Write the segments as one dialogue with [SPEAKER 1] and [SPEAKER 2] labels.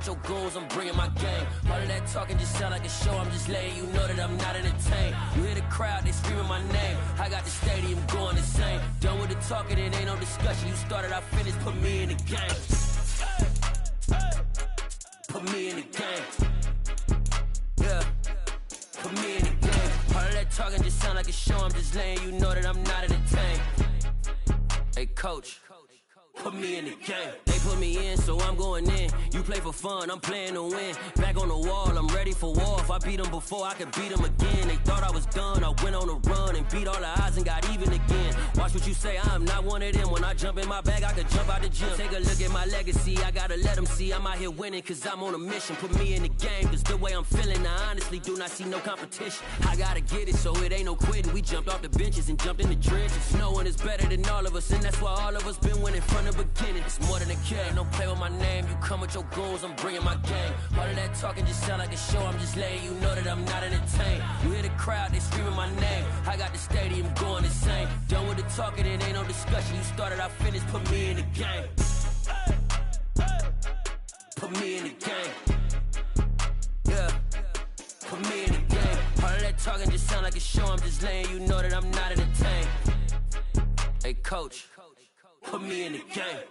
[SPEAKER 1] with your goons, I'm bringing my game. All of that talking just sound like a show, I'm just letting you know that I'm not entertained. You hear the crowd, they screaming my name. I got the stadium going insane. Done with the talking, it ain't no discussion. You started, I finished, put me in the game. Put me in the game. Yeah, put me in the game. All of that talking just sound like a show, I'm just letting you know that I'm not entertained. Hey coach, put me in the game. They put me in, so I'm going in. You play for fun, I'm playing to win. Back on the wall, I'm ready for war. If I beat them before, I could beat them again. They thought I was done, I went on a run and beat all the odds and got even again. Watch what you say, I'm not one of them. When I jump in my bag, I could jump out the gym. Take a look at my legacy, I gotta let them see I'm out here winning, cause I'm on a mission. Put me in the game, cause the way I'm feeling, I honestly do not see no competition. I gotta get it, so it ain't no quitting. We jumped off the benches and jumped in the trenches. No one is better than all of us, and that's why all of us been winning from the beginning. It's more than a game, don't play with my name. You come with your goons, I'm bringing my game. All of that talking just sound like a show, I'm just letting you know that I'm not entertained. You hear the crowd, they screaming my name. I got the stadium going insane. Done with the talking, it ain't no discussion. You started, I finished, put me in the game. Put me in the game. Yeah, put me in the game. All of that talking just sound like a show, I'm just letting you know that I'm not entertained. Hey coach, put me in the game.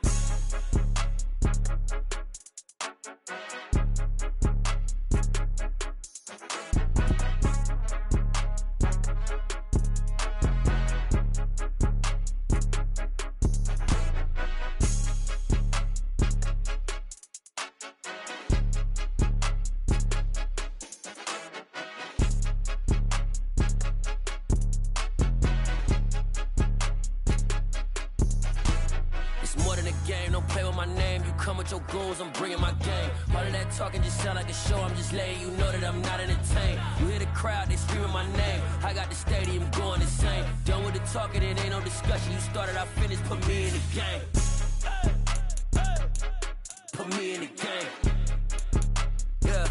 [SPEAKER 1] Your goals, I'm bringing my game. All of that talking just sound like a show, I'm just letting you know that I'm not entertained. You hear the crowd, they screaming my name. I got the stadium going insane. Done with the talking, it ain't no discussion. You started, I finished, put me in the game. Put me in the game. Yeah,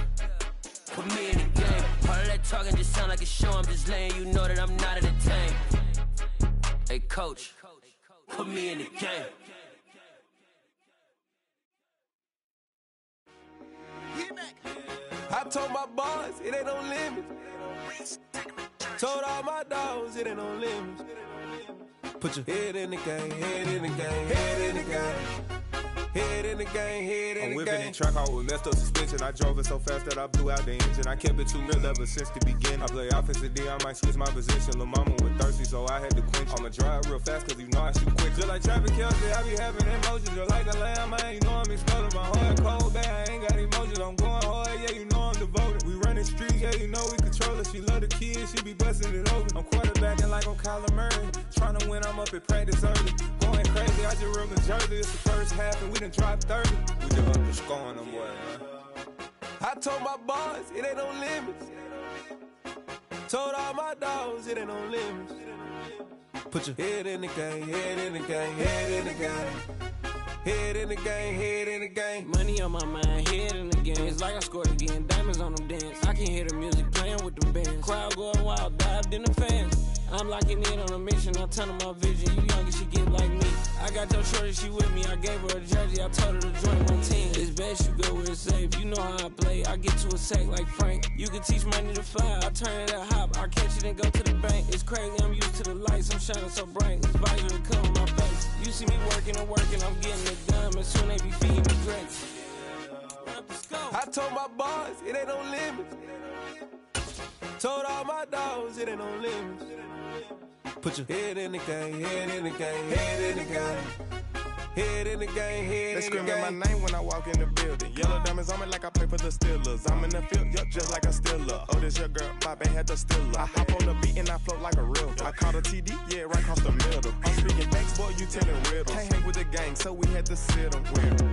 [SPEAKER 1] put me in the game. All of that talking just sound like a show, I'm just letting you know that I'm not entertained. Hey coach, put me in the game.
[SPEAKER 2] I told my boys, it ain't no limits. Told all my dogs, it ain't no limits. Put your head in the game, head in the game, head in the game. Head in the game, head in the game.
[SPEAKER 3] I'm whipping in track hall with messed up suspension. I drove it so fast that I blew out the engine. I kept it too real ever since the beginning. I play offensive D, I might switch my position. Lil' mama was thirsty, so I had to quench. I'ma drive real fast, cause you know I shoot quick. Just like traffic Kelsey, I be having emotions. Just like a lamb, man, you know I'm exploding. My heart cold, bad, I ain't got emotions. I'm going hard, yeah, you know I'm devoted. We running streets, yeah, you know we control it. She love the kids, she be busting it open. I'm quarterbacking like I'm Kyler Murray. Tryna win, I'm up at practice early. Going crazy, I just real the jersey. It's the first half and we done dropped 30. We just underscoring them, boy, man.
[SPEAKER 2] I told my boys, it ain't no limits. Told all my dogs, it ain't no limits. Put your head in the game, head in the game, head in the game. Head in the game, head in the game.
[SPEAKER 4] Money on my mind, head in the game. It's like I scored again, diamonds on them dance. I can hear the music playing with them bands. Crowd going wild, dived in the fans. I'm locking in on a mission, I tell her my vision. You young and she get like me. I got your shorty, she with me. I gave her a jersey, I told her to join my team. It's best you go where it's safe. You know how I play. I get to a sack like Frank. You can teach money to fly. I turn it up hop. I catch it and go to the bank. It's crazy, I'm used to the lights. I'm shining so bright. This visor to cover my face. You see me working and working. I'm getting it done. And soon they be feeding me drinks.
[SPEAKER 2] I told my boys, it ain't no limits. Told all my dogs, it ain't no limits. Put your head in the game, head in the game, head in the game. Head in the game, head
[SPEAKER 3] They
[SPEAKER 2] in the game.
[SPEAKER 3] screaming my name when I walk in the building. Yellow diamonds on me like I play for the Steelers. I'm in the field, yup, just like a Steeler. Oh, this your girl, my band had the Steeler. I hop on the beat and I float like a real. I caught a TD, yeah, right across the middle. I'm speaking facts, boy, you telling riddles. Can't hang with the gang, so we had to sit them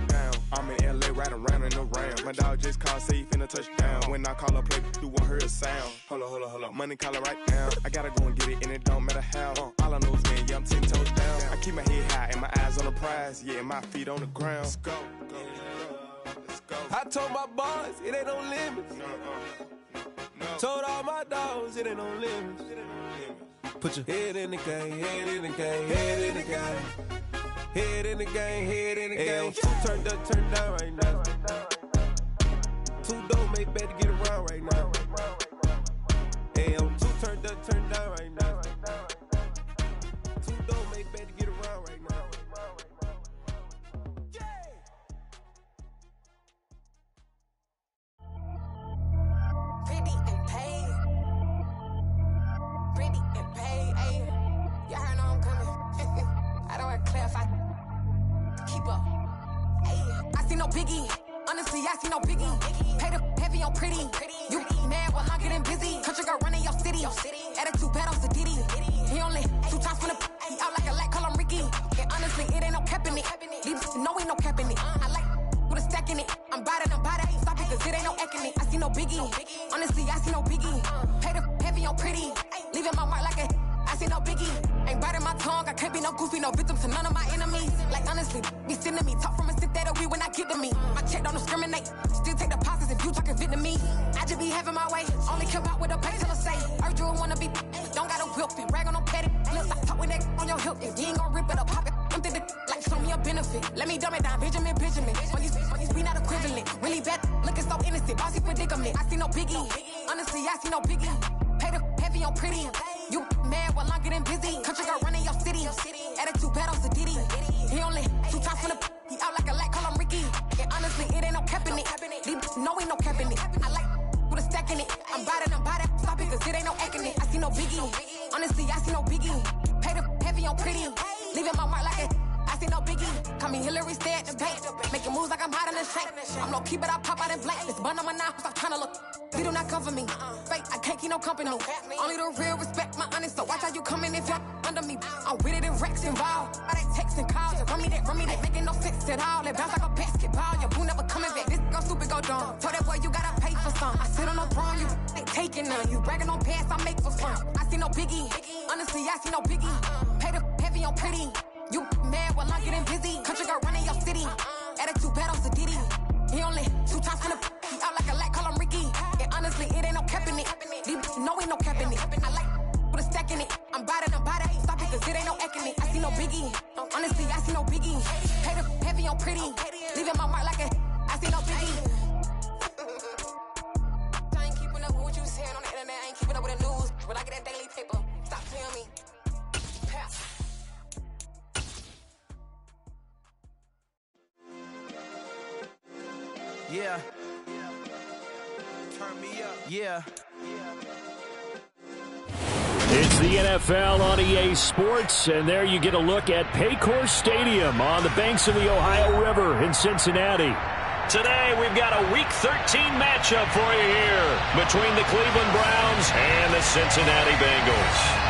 [SPEAKER 3] down. I'm in LA, riding round and around. My dog just called, say he finna touchdown. When I call a play, you won't hear a sound. Hold up, money calling right now. I gotta go and get it, and it don't matter how. All I know is, man, yeah, I'm 10 toes down. I keep my head high and my eyes on the prize. Yeah, my feet on the ground. Let's go.
[SPEAKER 2] I told my boys, it ain't no limits. Told all my dogs, it ain't no limits. Put your head in the game, head in the game, head in the game. Head in the game, head in the game. Turned up, turned down right now. make better get around right now. Hey, I'm too turned up, turned down right now. Too dope, make better get around right now.
[SPEAKER 5] Pretty and paid. Pretty and paid, ayy. Y'all heard I'm coming. I don't want to clarify. Keep up. Ayy. I see no biggie. Honestly, I see no biggie. Pay the heavy on pretty. You mad while I'm getting busy. Country girl running your city. Attitude bad on Diddy. He only 2 times from the he out like a light, call him Ricky. And honestly, it ain't no cap in it. These no ain't no cap in it. I like with a stack in it. I'm bad at Stop it, cause it ain't no acting it. I see no biggie. Honestly, I see no biggie. Pay the heavy on pretty. Leaving my mark like I see no biggie. Ain't biting my tongue. I can't be no goofy, no victim to none of my enemies. Like honestly, be sending me. Talk from a sit that we when I get to me. My check don't discriminate. Still take deposits if you talking Vietnamese. I just be having my way. Only come out with a pay till I say. Urge you wanna be. Don't gotta whip it. Rag on no petty. Look, I talk with that on your hip. If you ain't gon' rip it up, pop it. Empty the like show me a benefit. Let me dumb it down, Benjamin. When you be not equivalent. Really bad, looking so innocent. Bossy predicament. I see no biggie. Honestly, I see no biggie. Pay the heavy on pretty. You mad while I'm getting busy. Country girl running your city. Attitude bad on Diddy. He only 2 times from the he out like a light, call him Ricky. And honestly, it ain't no cap in it. These no ain't no cap in it. I like with a stack in it. I'm bad at Stop it, cause it ain't no acting it. I see no biggie. Honestly, I see no biggie. Pay the heavy on pretty. Leaving my mark like I see no biggie. Call me Hillary, stay at the bank. Making moves like I'm hot in the shank. I'm low key, but I pop out in blank. This bun on my knife, stop trying to look. We do not cover me. Fake, I can't keep no company. Only the real respect my honest. So watch how you coming if you're under me. I'm with it in Rex involved. All they text and calls. Run me that making no sense at all. They bounce like a basketball. Your boo never coming back. This go stupid, go dumb. Told that boy you gotta pay for some. I sit on the throne, you ain't taking none. You bragging on past, I make for fun. I see no biggie. Honestly, I see no biggie. Pay the heavy on pretty. You mad while I'm getting busy. Country girl running your city. Attitude bad on Diddy. He only 2 times from the he out like a light, call him Ricky. And honestly, it ain't no cap in it. These no ain't no cap in it. I like with a stack in it. I'm bad at Stop it, cause it ain't no acting it. I see no biggie. Honestly, I see no biggie. Pay the heavy on pretty. Leaving my mark like I see no biggie. I ain't keeping up with what you saying on the internet. I ain't keeping up with the news. When I get that daily paper, stop playing me. Pass.
[SPEAKER 1] Yeah. Turn me up. Yeah.
[SPEAKER 6] It's the NFL on EA Sports, and there you get a look at Paycor Stadium on the banks of the Ohio River in Cincinnati. Today, we've got a Week 13 matchup for you here between the Cleveland Browns and the Cincinnati Bengals.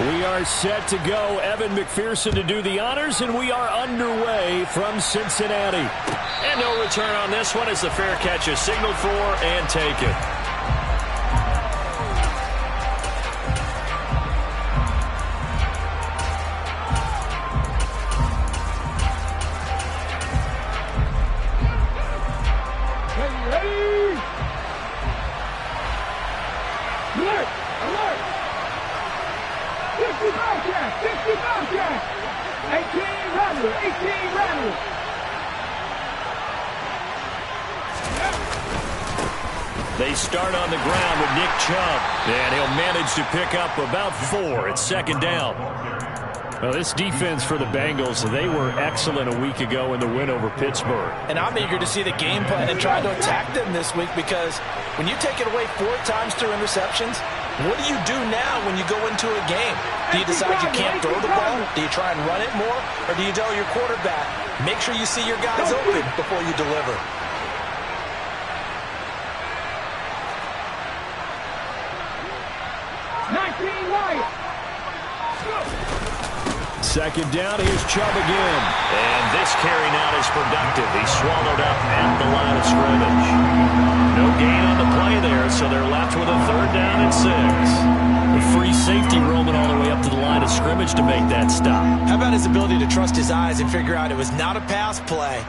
[SPEAKER 6] We are set to go. Evan McPherson to do the honors, and we are underway from Cincinnati. And no return on this one as the fair catch is signaled for and taken. They start on the ground with Nick Chubb, and he'll manage to pick up about 4 at second down. Well, this defense for the Bengals, they were excellent a week ago in the win over Pittsburgh.
[SPEAKER 7] And I'm eager to see the game plan and try to attack them this week, because when you take it away 4 times through interceptions, what do you do now when you go into a game? Do you decide you can't throw the ball? Do you try and run it more? Or do you tell your quarterback, make sure you see your guys open before you deliver?
[SPEAKER 6] Second down, here's Chubb again. And this carry now is productive. He's swallowed up at the line of scrimmage. No gain on the play there, so they're left with a 3rd down and 6. A free safety roaming all the way up to the line of scrimmage to make that stop.
[SPEAKER 7] How about his ability to trust his eyes and figure out it was not a pass play?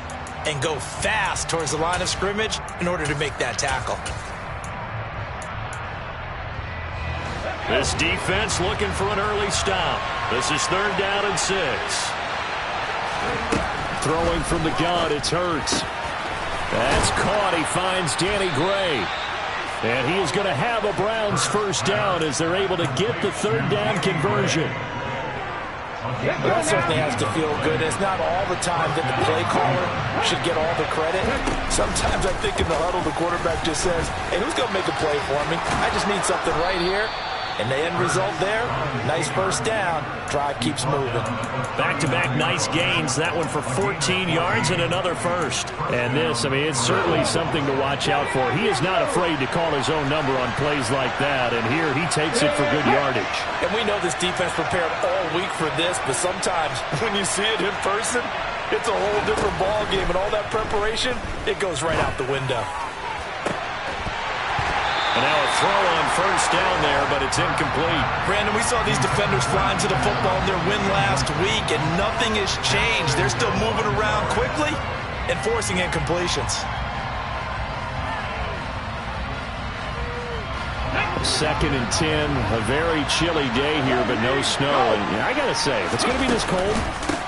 [SPEAKER 7] and go fast towards the line of scrimmage in order to make that tackle.
[SPEAKER 6] This defense looking for an early stop. This is 3rd down and 6. Throwing from the gun, it's Hurts. That's caught. He finds Danny Gray. And he is going to have a Browns first down as they're able to get the 3rd down conversion.
[SPEAKER 7] That certainly has to feel good. It's not all the time that the play caller should get all the credit. Sometimes I think in the huddle, the quarterback just says, hey, who's going to make a play for me? I just need something right here. And the end result there, nice first down. Drive keeps moving.
[SPEAKER 6] Back-to-back nice gains. That one for 14 yards and another first. And this, I mean, it's certainly something to watch out for. He is not afraid to call his own number on plays like that. And here he takes it for good yardage.
[SPEAKER 7] And we know this defense prepared all week for this, but sometimes when you see it in person, it's a whole different ball game. And all that preparation, it goes right out the window.
[SPEAKER 6] And now a throw on first down there, but it's incomplete.
[SPEAKER 7] Brandon, we saw these defenders flying to the football in their win last week, and nothing has changed. They're still moving around quickly and forcing incompletions.
[SPEAKER 6] 2nd and 10, a very chilly day here, but no snow. And I got to say, if it's going to be this cold,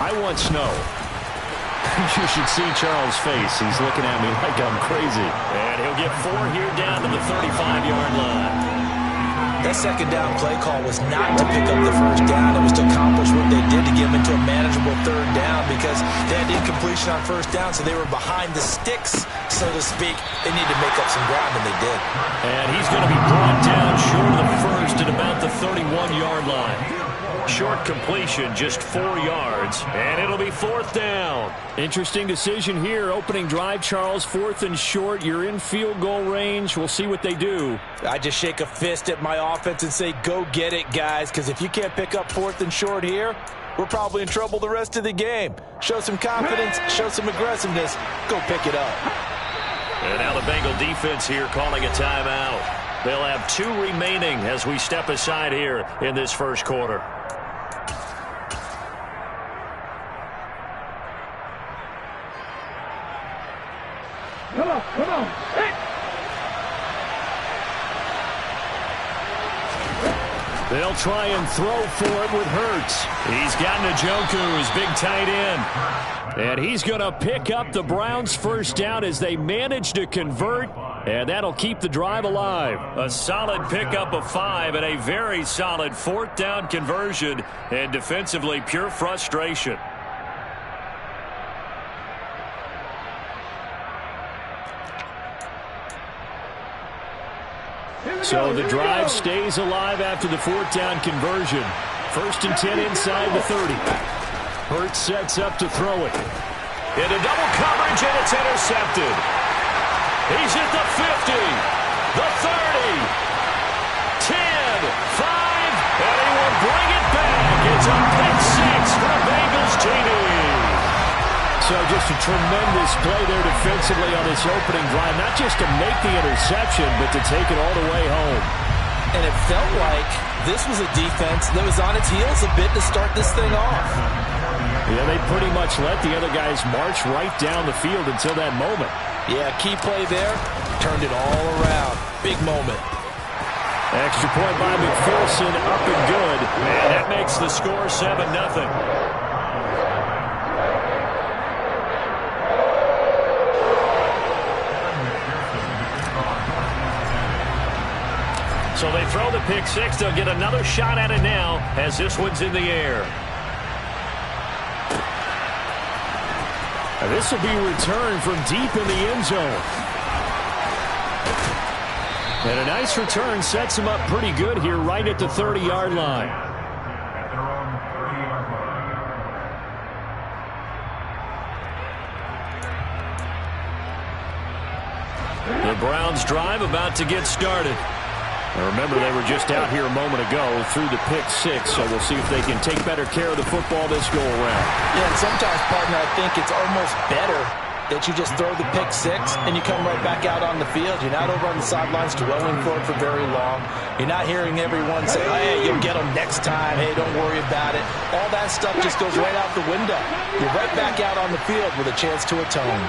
[SPEAKER 6] I want snow. You should see Charles' face. He's looking at me like I'm crazy. And he'll get 4 here down to the 35-yard line.
[SPEAKER 7] That 2nd down play call was not to pick up the first down. It was to accomplish what they did to get them into a manageable 3rd down because they had incompletion on first down, so they were behind the sticks, so to speak. They needed to make up some ground, and they did.
[SPEAKER 6] And he's going to be brought down short of the first at about the 31-yard line. Short completion, just 4 yards, and it'll be 4th down. Interesting decision here. Opening drive, Charles, 4th and short. You're in field goal range. We'll see what they do.
[SPEAKER 7] I just shake a fist at my offense and say, go get it, guys, because if you can't pick up 4th and short here, we're probably in trouble the rest of the game. Show some confidence, show some aggressiveness, go pick it up.
[SPEAKER 6] And now the Bengal defense here calling a timeout. They'll have 2 remaining as we step aside here in this first quarter.
[SPEAKER 8] Come on. Hey.
[SPEAKER 6] They'll try and throw for it with Hurts. He's got Njoku, his big tight end. And he's going to pick up the Browns' first down as they manage to convert. And that'll keep the drive alive. A solid pickup of 5 and a very solid 4th down conversion. And defensively, pure frustration. So the drive stays alive after the 4th down conversion. 1st and 10 inside the 30. Hurts sets up to throw it. Into double coverage, and it's intercepted. He's at the 50, the 30, 10, 5, and he will bring it back. It's a pick 6 for the Bengals TD. So just a tremendous play there defensively on this opening drive. Not just to make the interception, but to take it all the way home.
[SPEAKER 7] And it felt like this was a defense that was on its heels a bit to start this thing off.
[SPEAKER 6] Yeah, they pretty much let the other guys march right down the field until that moment.
[SPEAKER 7] Yeah, key play there. Turned it all around. Big moment.
[SPEAKER 6] Extra point by McPherson, up and good. And that makes the score 7-0. So they throw the pick 6. They'll get another shot at it now as this one's in the air. And this will be returned from deep in the end zone. And a nice return sets him up pretty good here right at the 30-yard line. The Browns drive about to get started. Now remember, they were just out here a moment ago through the pick 6, so we'll see if they can take better care of the football this go-around.
[SPEAKER 7] Yeah, and sometimes, partner, I think it's almost better that you just throw the pick six and you come right back out on the field. You're not over on the sidelines dwelling for it for very long. You're not hearing everyone say, hey, you'll get them next time. Hey, don't worry about it. All that stuff just goes right out the window. You're right back out on the field with a chance to atone.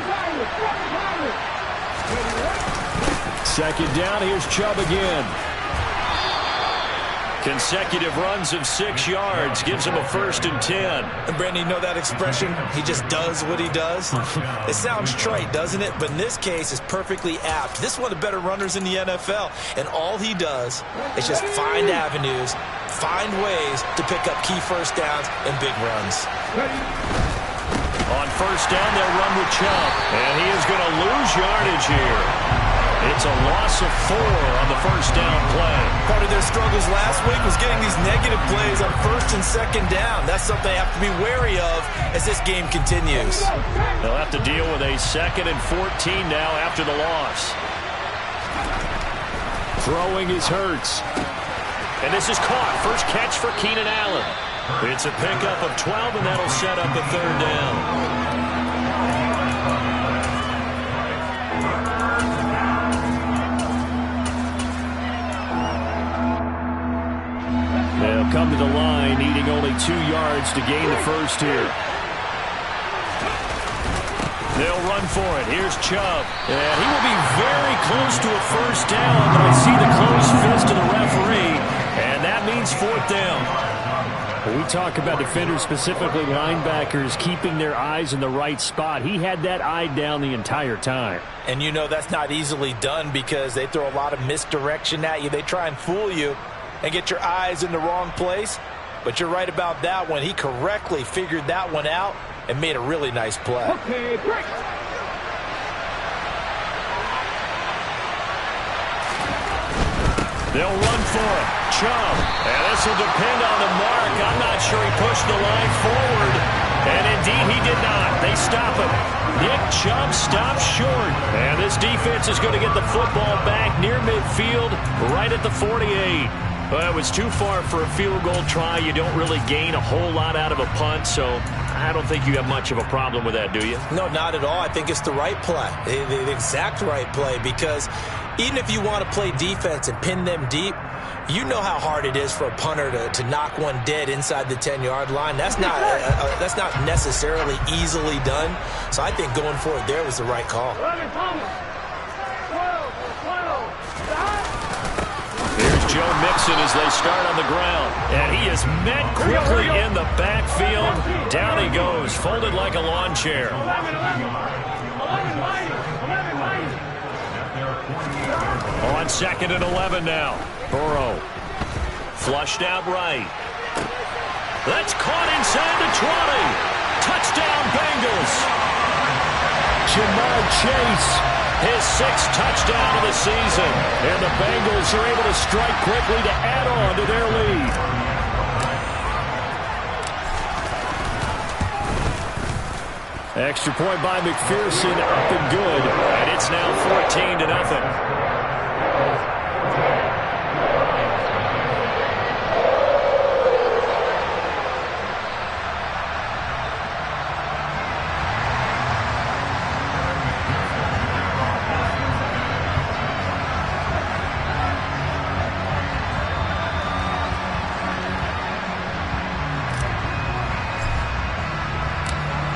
[SPEAKER 6] Second down, here's Chubb again. Consecutive runs of 6 yards gives him a 1st and 10.
[SPEAKER 7] And Brandon, you know that expression? He just does what he does. It sounds trite, doesn't it? But in this case, it's perfectly apt. This is one of the better runners in the NFL. And all he does is just find avenues, find ways to pick up key first downs and big runs.
[SPEAKER 6] On 1st down, they'll run with Chubb. And he is going to lose yardage here. It's a loss of 4 on the 1st down play.
[SPEAKER 7] Part of their struggles last week was getting these negative plays on 1st and 2nd down. That's something they have to be wary of as this game continues.
[SPEAKER 6] They'll have to deal with a 2nd and 14 now after the loss. Throwing is Hurts. And this is caught. First catch for Keenan Allen. It's a pickup of 12, and that'll set up a 3rd down. They'll come to the line, needing only 2 yards to gain the first here. They'll run for it. Here's Chubb. And he will be very close to a 1st down, but I see the closed fist of the referee, and that means 4th down. We talk about defenders, specifically linebackers, keeping their eyes in the right spot. He had that eye down the entire time.
[SPEAKER 7] And you know that's not easily done because they throw a lot of misdirection at you. They try and fool you and get your eyes in the wrong place. But you're right about that one. He correctly figured that one out and made a really nice play.
[SPEAKER 8] Okay, break.
[SPEAKER 6] They'll run for it. Chubb. And this will depend on the mark. I'm not sure he pushed the line forward. And indeed he did not. They stop him. Nick Chubb stops short. And this defense is going to get the football back near midfield, right at the 48. Well, it was too far for a field goal try. You don't really gain a whole lot out of a punt, so I don't think you have much of a problem with that, do you?
[SPEAKER 7] No, not at all. I think it's the right play, the exact right play, because even if you want to play defense and pin them deep, you know how hard it is for a punter to knock one dead inside the 10-yard line. That's not necessarily easily done. So I think going for it there was the right call.
[SPEAKER 6] Here's Joe Mixon as they start on the ground. And he is met quickly in the backfield. Down he goes, folded like a lawn chair. On 2nd and 11 now. Burrow. Flushed out right. That's caught inside the 20. Touchdown Bengals. Jamar Chase. His 6th touchdown of the season. And the Bengals are able to strike quickly to add on to their lead. Extra point by McPherson, up and good. And it's now 14-0.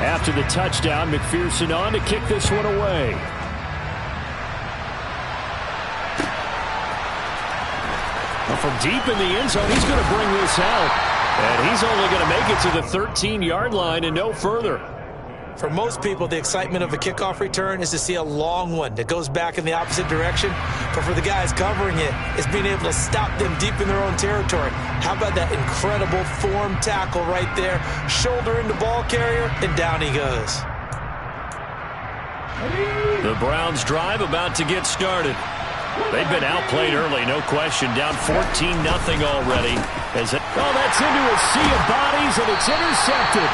[SPEAKER 6] After the touchdown, McPherson on to kick this one away. Well, from deep in the end zone, he's going to bring this out. And he's only going to make it to the 13-yard line and no further.
[SPEAKER 7] For most people, the excitement of a kickoff return is to see a long one that goes back in the opposite direction. But for the guys covering it, it's being able to stop them deep in their own territory. How about that incredible form tackle right there? Shoulder into ball carrier, and down he goes.
[SPEAKER 6] The Browns drive about to get started. They've been outplayed early, no question. Down 14-0 already. That's into a sea of bodies, and it's intercepted.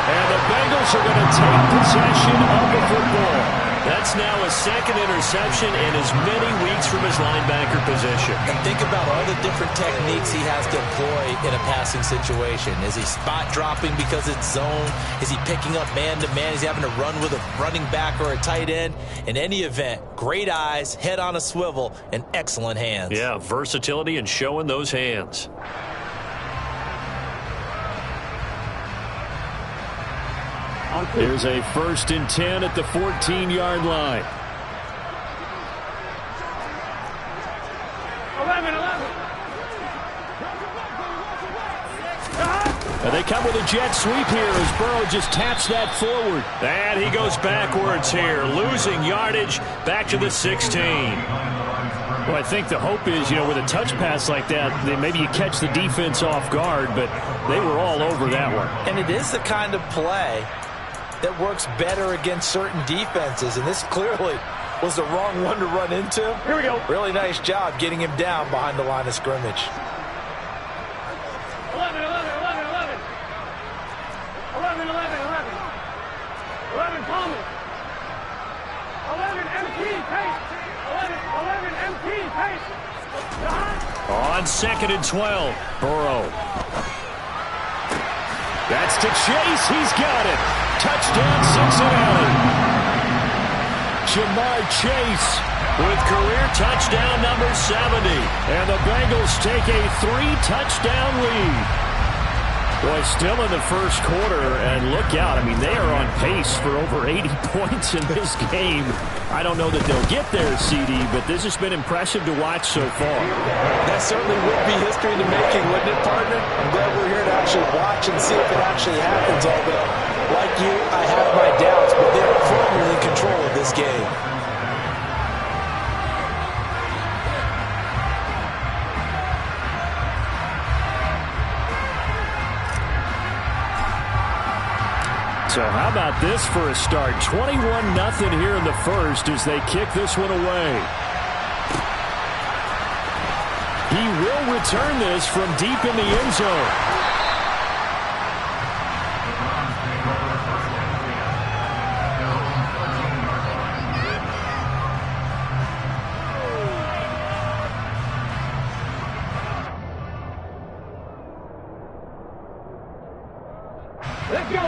[SPEAKER 6] And the Bengals are going to take possession of the football. That's now his second interception in as many weeks from his linebacker position.
[SPEAKER 7] And think about all the different techniques he has to employ in a passing situation. Is he spot dropping because it's zone? Is he picking up man-to-man? Is he having to run with a running back or a tight end? In any event, great eyes, head on a swivel, and excellent hands.
[SPEAKER 6] Yeah, versatility and showing those hands. There's a 1st and 10 at the 14-yard line.
[SPEAKER 8] 11.
[SPEAKER 6] And they come with a jet sweep here as Burrow just taps that forward. And he goes backwards here, losing yardage back to the 16. Well, I think the hope is, with a touch pass like that, maybe you catch the defense off guard, but they were all over that one.
[SPEAKER 7] And it is the kind of play that works better against certain defenses, and this clearly was the wrong one to run into.
[SPEAKER 8] Here we go.
[SPEAKER 7] Really nice job getting him down behind the line of scrimmage.
[SPEAKER 8] 11, Thomas. 11, MT, pace. 11, MT, pace.
[SPEAKER 6] On 2nd and 12, Burrow. That's to Chase. He's got it. Touchdown, Cincinnati. Jamar Chase with career touchdown number 70. And the Bengals take a 3-touchdown lead. Boy, still in the first quarter, and look out. I mean, they are on pace for over 80 points in this game. I don't know that they'll get there, CD, but this has been impressive to watch so far.
[SPEAKER 7] That certainly would be history in the making, wouldn't it, partner? I'm glad we're here to actually watch and see if it actually happens, although, like you, I have my doubts, but they're firmly in control of this game.
[SPEAKER 6] So how about this for a start? 21-0 here in the first as they kick this one away. He will return this from deep in the end zone.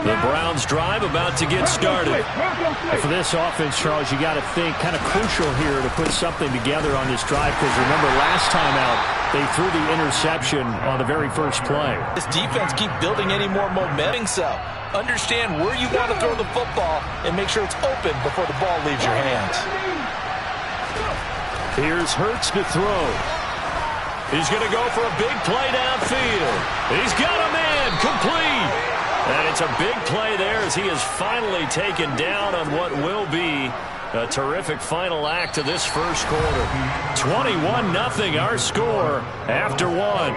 [SPEAKER 6] The Browns drive about to get started. And for this offense, Charles, you got to think kind of crucial here to put something together on this drive, because remember last time out they threw the interception on the very first play.
[SPEAKER 7] This defense keep building any more momentum. So understand where you want to throw the football and make sure it's open before the ball leaves your hands.
[SPEAKER 6] Here's Hurts to throw. He's going to go for a big play downfield. He's got a man complete. And it's a big play there as he is finally taken down on what will be a terrific final act of this first quarter. 21-0 our score after one.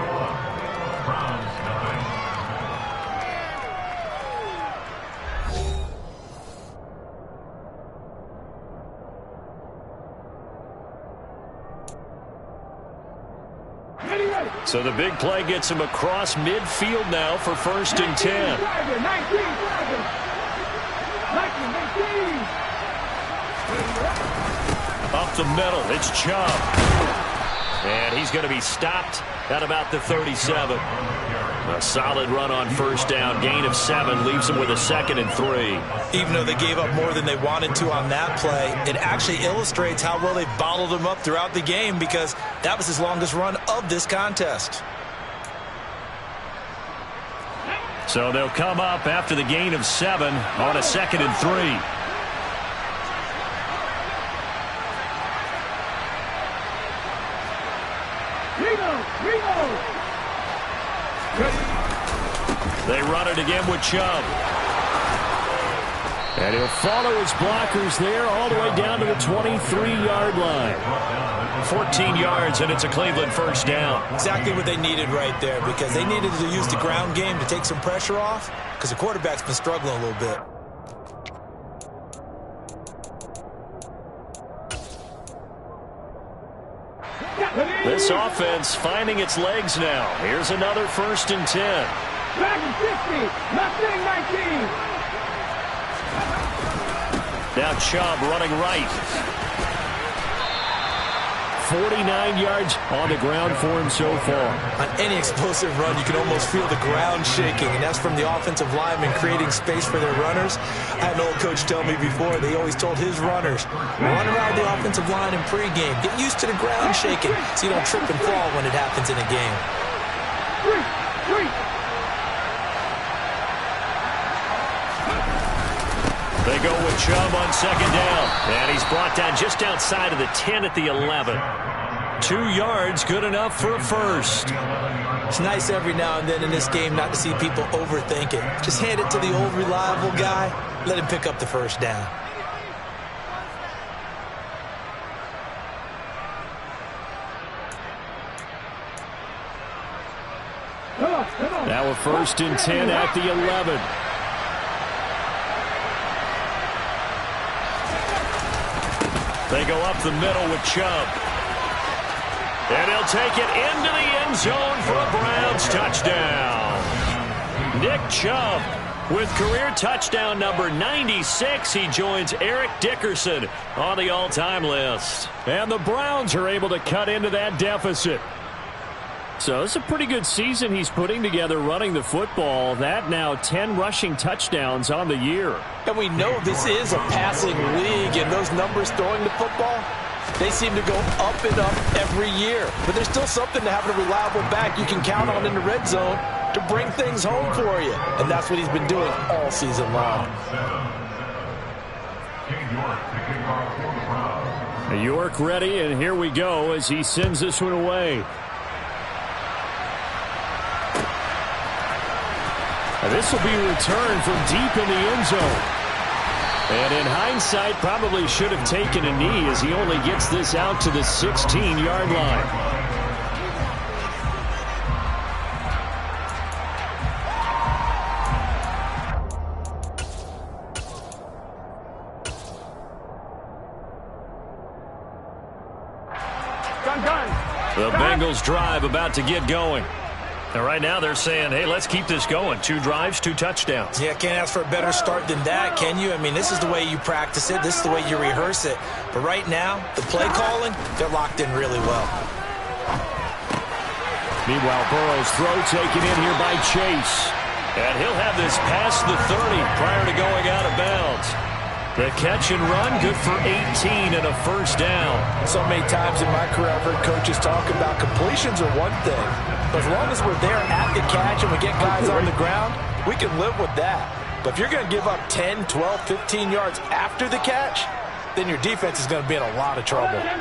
[SPEAKER 6] So the big play gets him across midfield now for 1st and 10. Up the middle, it's Chubb. And he's going to be stopped at about the 37. A solid run on 1st down. Gain of 7 leaves him with a 2nd and 3.
[SPEAKER 7] Even though they gave up more than they wanted to on that play, it actually illustrates how well they bottled him up throughout the game, because that was his longest run of this contest.
[SPEAKER 6] So they'll come up after the gain of 7 on a 2nd and 3. They run it again with Chubb. And he'll follow his blockers there all the way down to the 23-yard line. 14 yards, and it's a Cleveland 1st down.
[SPEAKER 7] Exactly what they needed right there, because they needed to use the ground game to take some pressure off, because the quarterback's been struggling a little bit.
[SPEAKER 6] This offense finding its legs now. Here's another 1st and 10.
[SPEAKER 8] Back in 50, Mustang 19.
[SPEAKER 6] Now Chubb running right. 49 yards on the ground for him so far.
[SPEAKER 7] On any explosive run, you can almost feel the ground shaking, and that's from the offensive linemen creating space for their runners. I had an old coach tell me before, they always told his runners, run around the offensive line in pregame. Get used to the ground shaking so you don't trip and fall when it happens in a game.
[SPEAKER 6] They go with Chubb on second down. And he's brought down just outside of the 10 at the 11. 2 yards, good enough for a first.
[SPEAKER 7] It's nice every now and then in this game not to see people overthink it. Just hand it to the old reliable guy. Let him pick up the first down.
[SPEAKER 6] Now a 1st and 10 at the 11. They go up the middle with Chubb. And he'll take it into the end zone for a Browns touchdown. Nick Chubb with career touchdown number 96. He joins Eric Dickerson on the all-time list. And the Browns are able to cut into that deficit. So it's a pretty good season he's putting together running the football. That now 10 rushing touchdowns on the year.
[SPEAKER 7] And we know this is a passing league, and those numbers throwing the football, they seem to go up and up every year. But there's still something to having a reliable back you can count on in the red zone to bring things home for you. And that's what he's been doing all season long.
[SPEAKER 6] York ready, and here we go as he sends this one away. This will be returned from deep in the end zone. And in hindsight, probably should have taken a knee as he only gets this out to the 16-yard line. The Bengals drive about to get going. And right now they're saying, hey, let's keep this going. 2 drives, 2 touchdowns.
[SPEAKER 7] Yeah, can't ask for a better start than that, can you? I mean, this is the way you practice it. This is the way you rehearse it. But right now, the play calling, they're locked in really well.
[SPEAKER 6] Meanwhile, Burrow's throw taken in here by Chase. And he'll have this past the 30 prior to going out of bounds. The catch and run, good for 18 and a first down.
[SPEAKER 7] So many times in my career, I've heard coaches talk about completions are one thing. But as long as we're there at the catch and we get guys on the ground, we can live with that. But if you're going to give up 10, 12, 15 yards after the catch, then your defense is going to be in a lot of trouble.
[SPEAKER 8] 11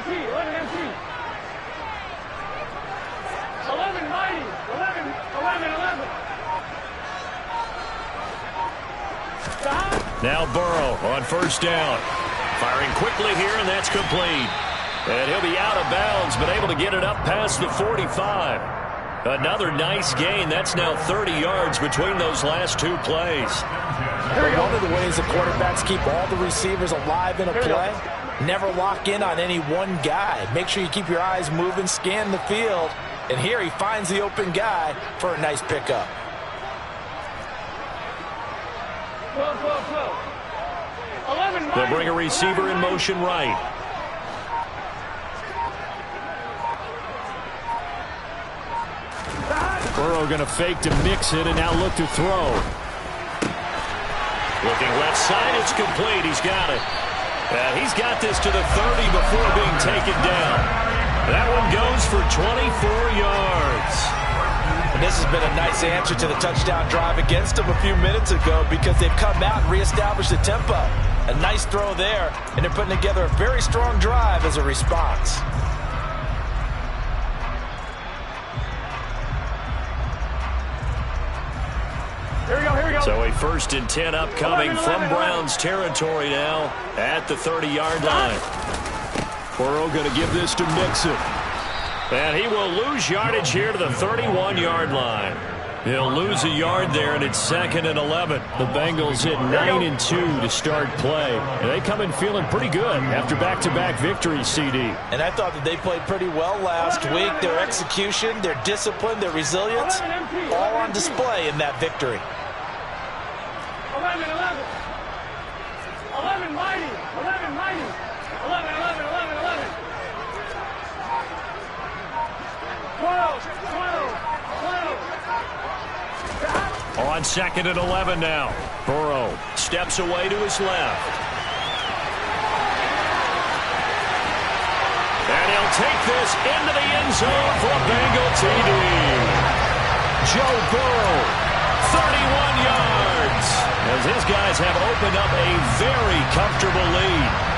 [SPEAKER 8] mighty. 11.
[SPEAKER 6] Now Burrow on first down. Firing quickly here, and that's complete. And he'll be out of bounds, but able to get it up past the 45. Another nice gain. That's now 30 yards between those last 2 plays.
[SPEAKER 7] One of the ways the quarterbacks keep all the receivers alive in a play, never lock in on any one guy. Make sure you keep your eyes moving, scan the field. And here he finds the open guy for a nice pickup.
[SPEAKER 8] 12.
[SPEAKER 6] They'll bring a receiver in motion right. Burrow going to fake to mix it and now look to throw. Looking left side, it's complete. He's got it. He's got this to the 30 before being taken down. That one goes for 24 yards.
[SPEAKER 7] And this has been a nice answer to the touchdown drive against them a few minutes ago because they've come out and reestablished the tempo. A nice throw there, and they're putting together a very strong drive as a response.
[SPEAKER 8] Here we go.
[SPEAKER 6] So a 1st and 10 upcoming from Browns territory now at the 30-yard line. Burrow going to give this to Mixon. And he will lose yardage here to the 31-yard line. He'll lose a yard there, and it's 2nd and 11. The Bengals hit 9-2 to start play. And they come in feeling pretty good after back-to-back victories, CD.
[SPEAKER 7] And I thought that they played pretty well last week. Their execution, their discipline, their resilience, all on display in that victory.
[SPEAKER 8] 11 mighty.
[SPEAKER 6] On 2nd and 11 now. Burrow steps away to his left. And he'll take this into the end zone for a Bengal TD. Joe Burrow, 31 yards. As his guys have opened up a very comfortable lead.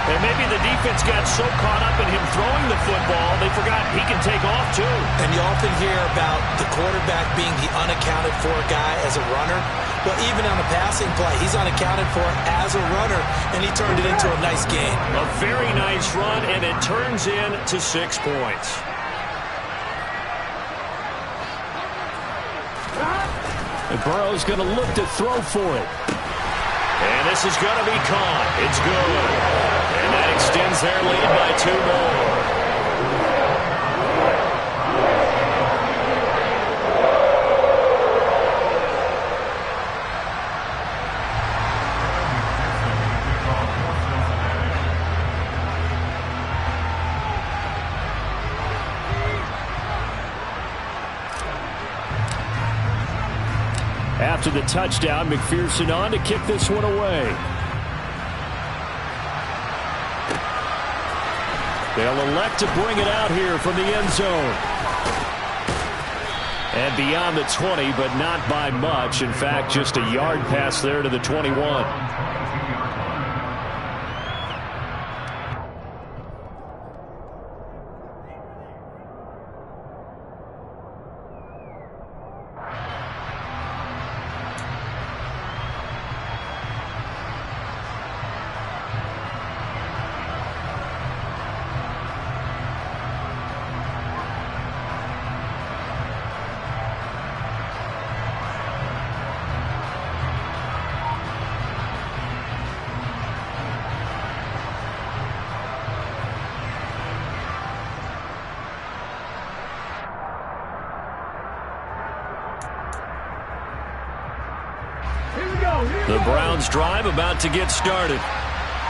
[SPEAKER 6] And maybe the defense got so caught up in him throwing the football, they forgot he can take off too.
[SPEAKER 7] And you often hear about the quarterback being the unaccounted for guy as a runner. Well, even on a passing play, he's unaccounted for as a runner, and he turned it into a nice gain.
[SPEAKER 6] A very nice run, and it turns into 6 points. And Burrow's going to look to throw for it. And this is going to be caught. It's good. And that extends their lead by 2 more. After the touchdown, McPherson on to kick this one away. They'll elect to bring it out here from the end zone. And beyond the 20, but not by much. In fact, just a yard pass there to the 21. The Browns drive about to get started.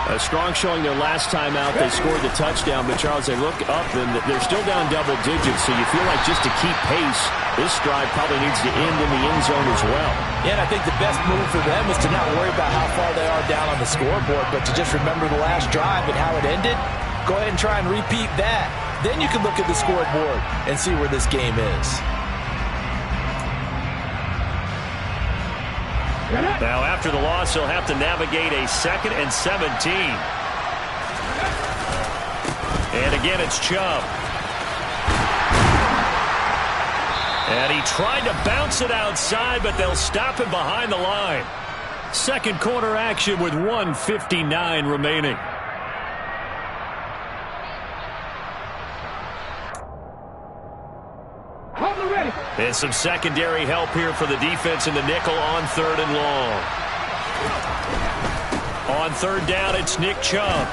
[SPEAKER 6] A strong showing their last time out. They scored the touchdown, but Charles, they look up and they're still down double digits, so you feel like just to keep pace, this drive probably needs to end in the end zone as well.
[SPEAKER 7] Yeah, and I think the best move for them is to not worry about how far they are down on the scoreboard, but to just remember the last drive and how it ended. Go ahead and try and repeat that. Then you can look at the scoreboard and see where this game is.
[SPEAKER 6] Now, after the loss, he'll have to navigate a 2nd and 17. And again, it's Chubb. And he tried to bounce it outside, but they'll stop him behind the line. Second quarter action with 1:59 remaining. And some secondary help here for the defense in the nickel on 3rd and long. On 3rd down, it's Nick Chubb.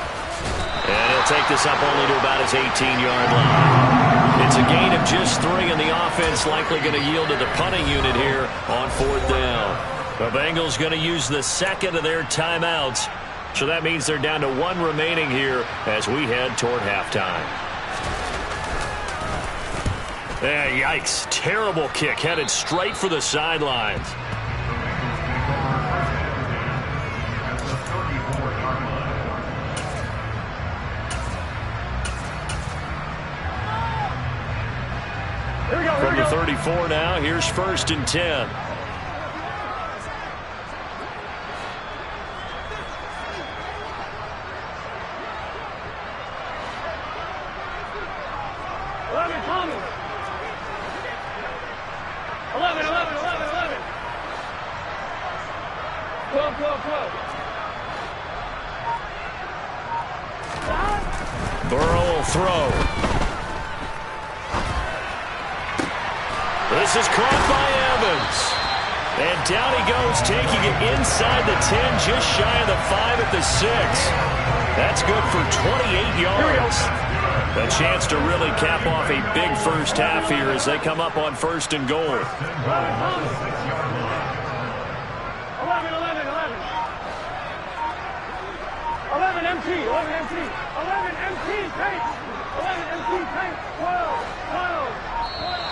[SPEAKER 6] And he'll take this up only to about his 18-yard line. It's a gain of just 3, and the offense likely going to yield to the punting unit here on 4th down. The Bengals going to use the 2nd of their timeouts. So that means they're down to 1 remaining here as we head toward halftime. Yeah, yikes. Terrible kick headed straight for the sidelines. From the 34 now, here's 1st and 10. Burrow will throw. This is caught by Evans. And down he goes, taking it inside the 10, just shy of the 5 at the 6. That's good for 28 yards. A chance to really cap off a big first half here as they come up on 1st and goal.
[SPEAKER 8] 11 MT, 11 MT, 11 MT, tank, 11 MT, tank, 12, 12, 12.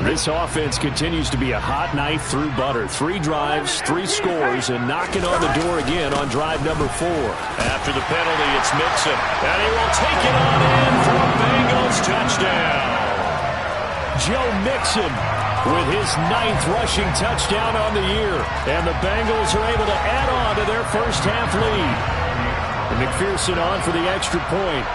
[SPEAKER 6] This offense continues to be a hot knife through butter. 3 drives, 3 scores, and knocking on the door again on drive number 4. After the penalty, it's Mixon. And he will take it on in for a Bengals touchdown. Joe Mixon with his 9th rushing touchdown on the year. And the Bengals are able to add on to their first half lead. And McPherson on for the extra point.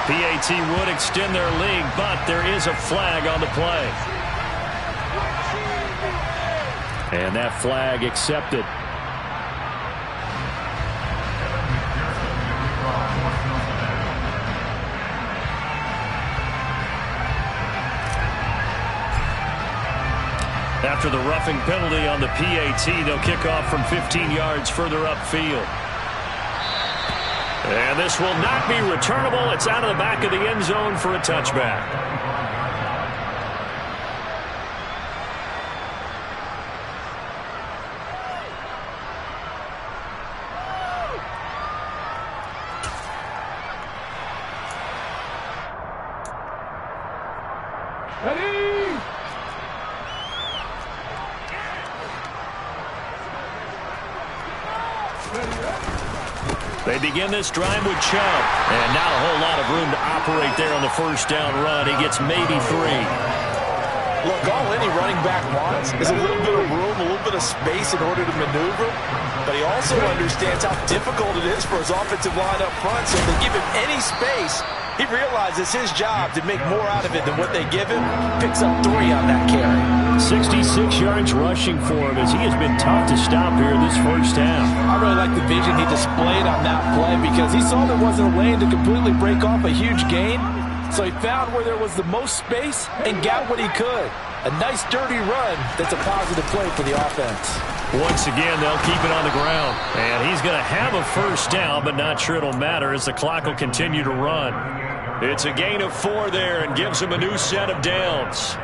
[SPEAKER 6] PAT would extend their lead, but there is a flag on the play. And that flag accepted. After the roughing penalty on the PAT, they'll kick off from 15 yards further upfield. And this will not be returnable. It's out of the back of the end zone for a touchback. They begin this drive with Chubb. And not a whole lot of room to operate there on the first down run. He gets maybe 3.
[SPEAKER 7] Look, all any running back wants is a little bit of room, a little bit of space in order to maneuver. But he also understands how difficult it is for his offensive line up front. So if they give him any space, he realizes his job to make more out of it than what they give him. Picks up 3 on that carry.
[SPEAKER 6] 66 yards rushing for him as he has been tough to stop here this first half.
[SPEAKER 7] I really like the vision he displayed on that play because he saw there wasn't a lane to completely break off a huge gain. So he found where there was the most space and got what he could. A nice dirty run that's a positive play for the offense.
[SPEAKER 6] Once again, they'll keep it on the ground. And he's going to have a first down, but not sure it'll matter as the clock will continue to run. It's a gain of 4 there and gives him a new set of downs.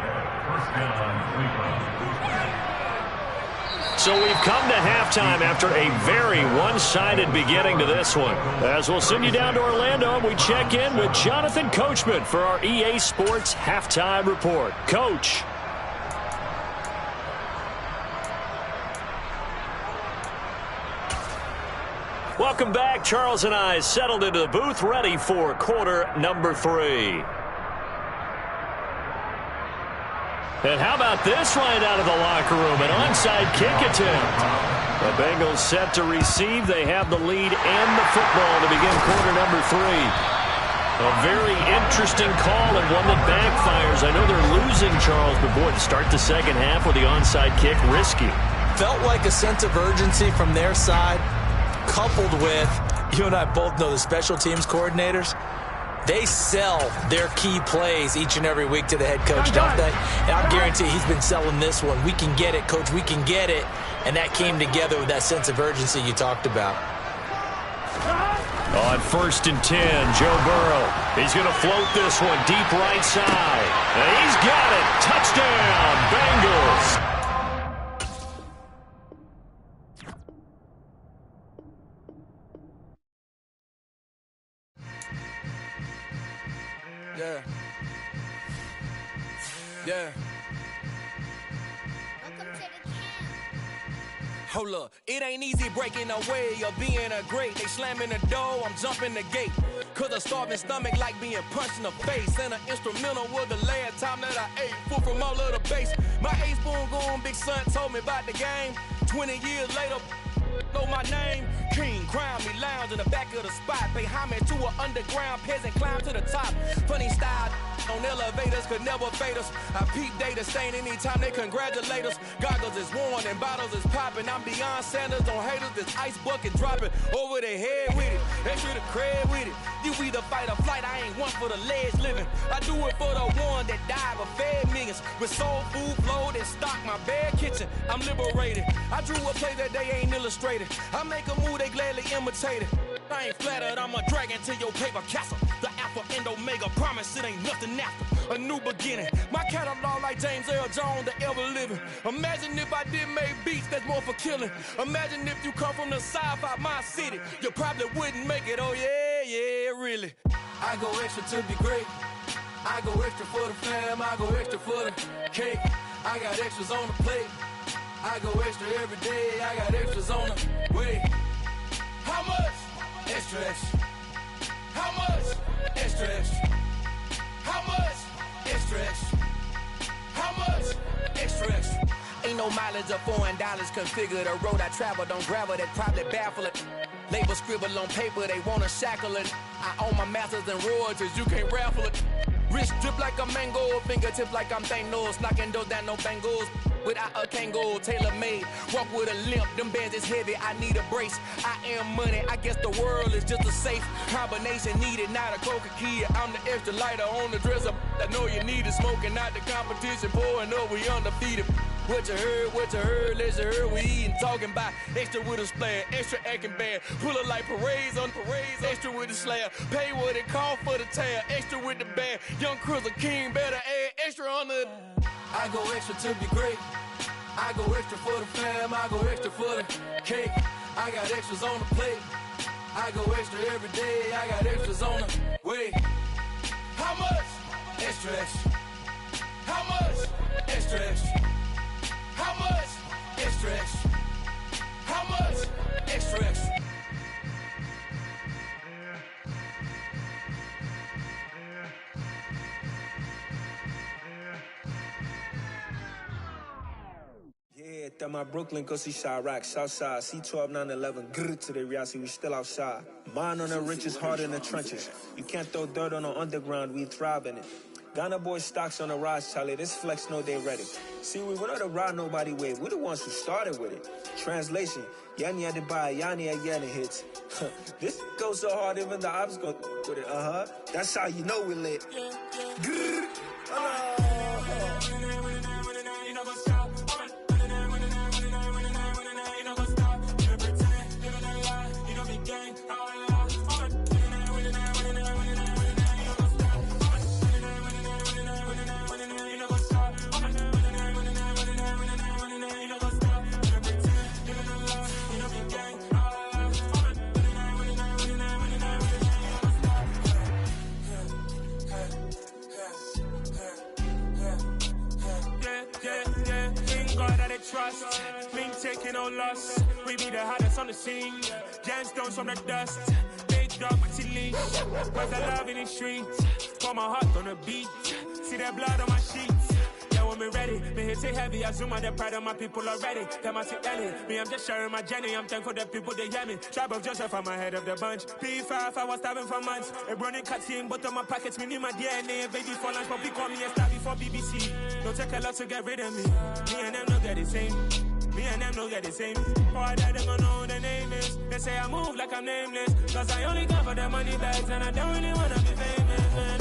[SPEAKER 6] So we've come to halftime after a very one-sided beginning to this one. As we'll send you down to Orlando, we check in with Jonathan Coachman for our EA Sports Halftime Report. Coach. Welcome back. Charles and I settled into the booth, ready for quarter number 3. And how about this right out of the locker room? An onside kick attempt. The Bengals set to receive. They have the lead and the football to begin quarter number 3. A very interesting call and one that backfires. I know they're losing, Charles, but boy, to start the second half with the onside kick, risky.
[SPEAKER 7] Felt like a sense of urgency from their side, coupled with, you and I both know the special teams coordinators. They sell their key plays each and every week to the head coach, don't they? And I guarantee he's been selling this one. We can get it, coach. We can get it. And that came together with that sense of urgency you talked about.
[SPEAKER 6] On 1st and 10, Joe Burrow. He's going to float this one deep right side. And he's got it. Touchdown, Bengals.
[SPEAKER 9] Yeah. Hold up, it ain't easy breaking away or being a great. They slamming the door, I'm jumping the gate. Cause a starving stomach like being punched in the face. And an instrumental was the last time that I ate food from all of the base. My ace spoon going, big son told me about the game. 20 years later, know my name. King, crown me, lounge in the back of the spot. Pay homage to an underground peasant, climb to the top. Funny style on elevators could never fade us. I peep data stain anytime they congratulate us. Goggles is worn and bottles is popping. I'm beyond Sanders on haters, this ice bucket dropping over their head with it. Extra the cred with it. You either fight or flight, I ain't one for the ledge living. I do it for the one that died but fed millions. With soul food flowed and stock my bad kitchen. I'm liberated. I drew a play that they ain't illustrated. I make a move, they gladly imitate it. I ain't flattered, I'm a dragon to your paper castle. The alpha and Omega. Promise it ain't nothing after a new beginning. My catalog like James Earl Jones, the ever living. Imagine if I did make beats that's more for killing. Imagine if you come from the sci-fi my city, you probably wouldn't make it. Oh yeah, really. I go extra to be great. I go extra for the fam. I go extra for the cake. I got extras on the plate. I go extra every day. I got extras on the way. How much? Extra, extra. How much? Extra, extra. How much? Extra, extra. How much? Extra, extra. Ain't no mileage of $4 configure the road I travel. Don't gravel that probably baffle it. Label scribble on paper, they wanna shackle it. I own my masters and royalties, you can't raffle it. Wrist drip like a mango, fingertip like I'm Thanos. Knocking those down, no bangles. Without a Kango, tailor-made. Walk with a limp, them bands is heavy, I need a brace. I am money, I guess the world is just a safe combination needed, not a coca-key. I'm the extra lighter on the dresser. I know you need it, smoking out the competition, pouring up, we undefeated. What you heard, let's hear we eatin', talking about extra with a splash, extra acting bad, pull it like parades on parades, extra with the slab, pay what it cost for the tab, extra with the band, young Chris a king, better add extra on the. I go extra to be great, I go extra for the fam, I go extra for the cake, I got extras on the plate, I go extra every day, I got extras on the way. How much? Extra, extra. How much? Extra, extra. How much? Extra, extra. How much? Extra, extra.
[SPEAKER 10] Yeah, that my Brooklyn, go see Chirac, Southside, C12, 911, grrr to the reality, we still outside. Mine on the riches, hard in the trenches. You can't throw dirt on the underground, we thrive in it. Ghana boys stocks on the rise, Charlie. This flex know they ready. See, we were not to ride nobody wave. We the ones who started with it. Translation: Yanni had to buy, Yanni again hits. This goes so hard, even the ops go with it. That's how you know we lit.
[SPEAKER 8] Trust, me taking no loss. We be the hottest on the scene. Gemstones from the dust. Big dog with leash. Cause the love in the streets. Pour my heart on the beat. See that blood on my sheets. Yeah, when me ready, me hit it heavy. I zoom on the pride of my people already. Them I see Ellie. Me, I'm just sharing my journey. I'm thankful that people they hear me. Tribe of Joseph, I'm ahead of the bunch. P5, I was starving for months. A running cutscene, but on my pockets, me need my DNA. Baby for lunch, but we call me a star before BBC. Don't take a lot to get rid of me. Me and them don't get the same. Me and them don't get the same. Boy, that them gonna know who the name is. They say I move like I'm nameless. Cause I only come for the money bags and I don't really wanna be famous. Man,